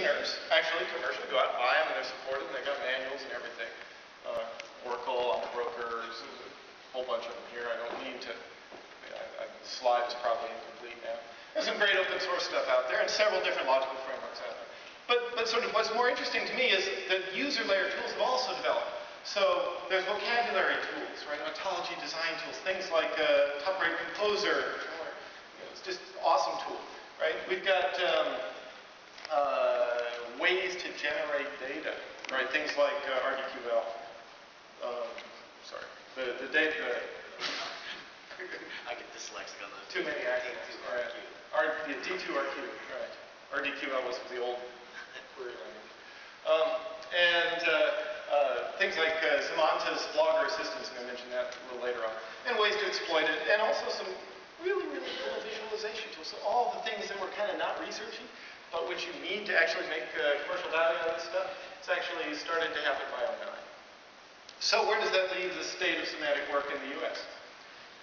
listeners actually commercially go out and buy them, and they're supported, and they've got manuals and everything. Oracle, brokers, a whole bunch of them here. I don't need to, the slide is probably incomplete now. There's some great open source stuff out there, and several different logical frameworks out there. But sort of what's more interesting to me is that user layer tools have also developed. So there's vocabulary tools, right? Ontology design tools, things like top-rate composer. It's just an awesome tool, right? We've got ways to generate data, right? Things like RDQL. Sorry, the data. I get dyslexic on those. Too many acronyms. Right. D2RQ, right? RDQL was the old query language. Things like Semantic's Blogger Assistance, and I mentioned that a little later on, and ways to exploit it, and also some really, really cool visualization tools. So all the things that were kind of not researchy, but which you need to actually make commercial value out of this stuff, it's actually started to happen by '09. So where does that leave the state of semantic work in the US?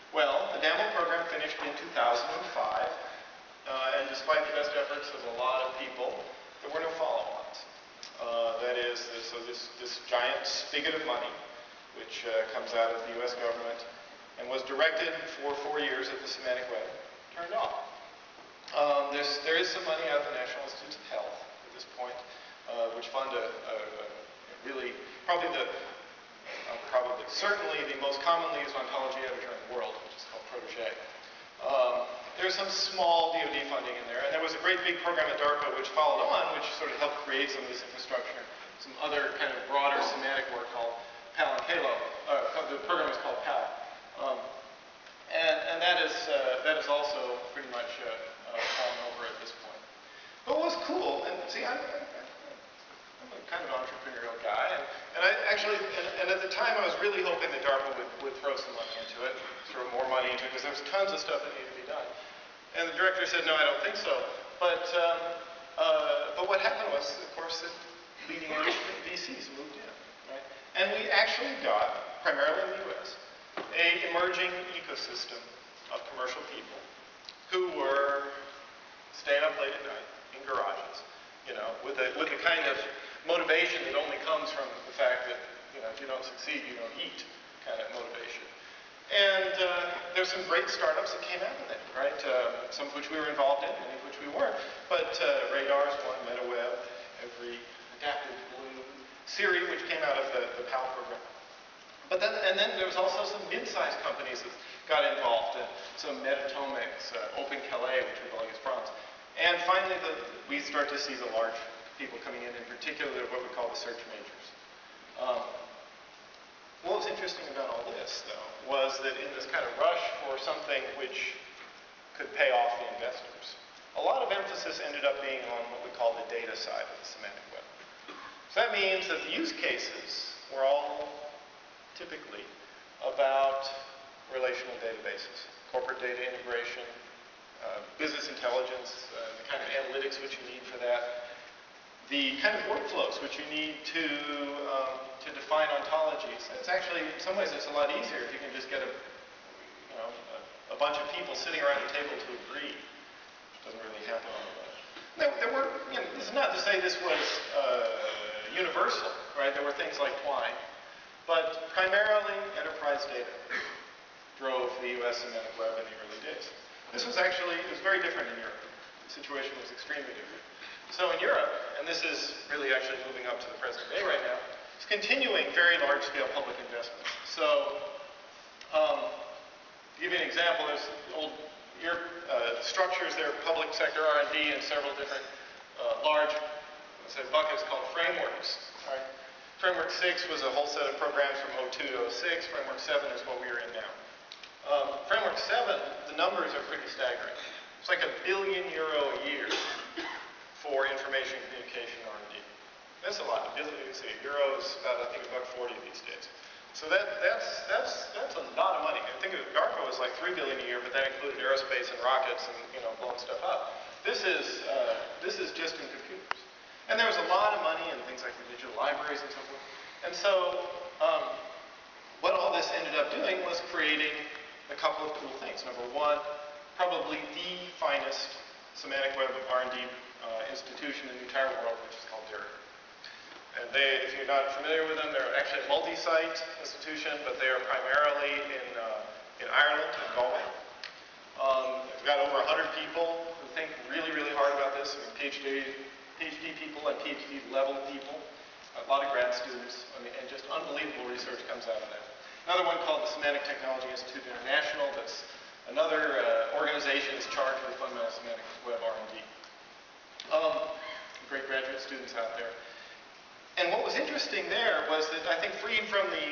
Well, the DAML program finished in 2005, and despite the best efforts of a lot of people, there were no follow-ons. That is, so this giant spigot of money, which comes out of the US government and was directed for 4 years at the semantic web, turned off. There is some money out of the National Institutes of Health at this point, which fund a really, certainly the most commonly used ontology editor in the world, which is called Protege. There's some small DoD funding in there, and there was a great big program at DARPA which followed on, which sort of helped create some of this infrastructure, some other kind of broader semantic work called PAL and CALO. The program is called PAL. And that is also pretty much fallen over at this point. But what was cool, and see, I'm a kind of an entrepreneurial guy, and I actually, and at the time I was really hoping that DARPA would throw some money into it, throw more money into it, because there was tons of stuff that needed to be done. And the director said, no, I don't think so. But what happened was, of course, that leading edge VCs moved in, right? And we actually got, primarily in the US, an emerging ecosystem of commercial people who were staying up late at night in garages, with a kind of motivation that only comes from the fact that, if you don't succeed, you don't eat kind of motivation. And there's some great startups that came out of that, right? Some of which we were involved in, many of which we weren't. But Radar's one, MetaWeb, every Adaptive Blue, Siri, which came out of the PAL program. But then there was also some mid-sized companies that got involved, and some Metatomics, Open Calais, which we call bronze. And finally, we start to see the large people coming in particular what we call the search majors. What was interesting about all this, though, was that in this kind of rush for something which could pay off the investors, a lot of emphasis ended up being on what we call the data side of the semantic web. So that means that the use cases were all typically about relational databases, corporate data integration, business intelligence, the kind of analytics which you need for that, the kind of workflows which you need to define ontologies. It's actually, in some ways, it's a lot easier if you can just get a bunch of people sitting around a table to agree, which doesn't really happen all the way. There were, this is not to say this was universal, right? There were things like Twine, but primarily enterprise data drove the US semantic web in the early days. This was actually, it was very different in Europe. The situation was extremely different. So in Europe, and this is really actually moving up to the present day right now, it's continuing very large-scale public investments. So, to give you an example, there's old structures there, public sector R&D, and several different large buckets called frameworks. Right? Framework 6 was a whole set of programs from 02 to 06. Framework 7 is what we are in now. Framework 7, the numbers are pretty staggering. It's like €1 billion a year for information communication R&D. That's a lot. You can see euro is about, I think, $1.40 these days. So that's a lot of money. I think DARPA was like $3 billion a year, but that included aerospace and rockets and blowing stuff up. This is just in computers. And there was a lot of money in things like the digital libraries and so forth. And so what all this ended up doing was creating a couple of cool things. Number one, probably the finest semantic web R&D institution in the entire world, which is called DIRT. And they, if you're not familiar with them, they're actually a multi-site institution, but they are primarily in Ireland, in Galway. They've got over 100 people who think really, really hard about this. I mean, PhD people and PhD level people, a lot of grad students, and just unbelievable research comes out of that. Another one called the Semantic Technology Institute International, that's another organization is charged with fundamental semantic web R&D. Great graduate students out there. And what was interesting there was that I think freed from the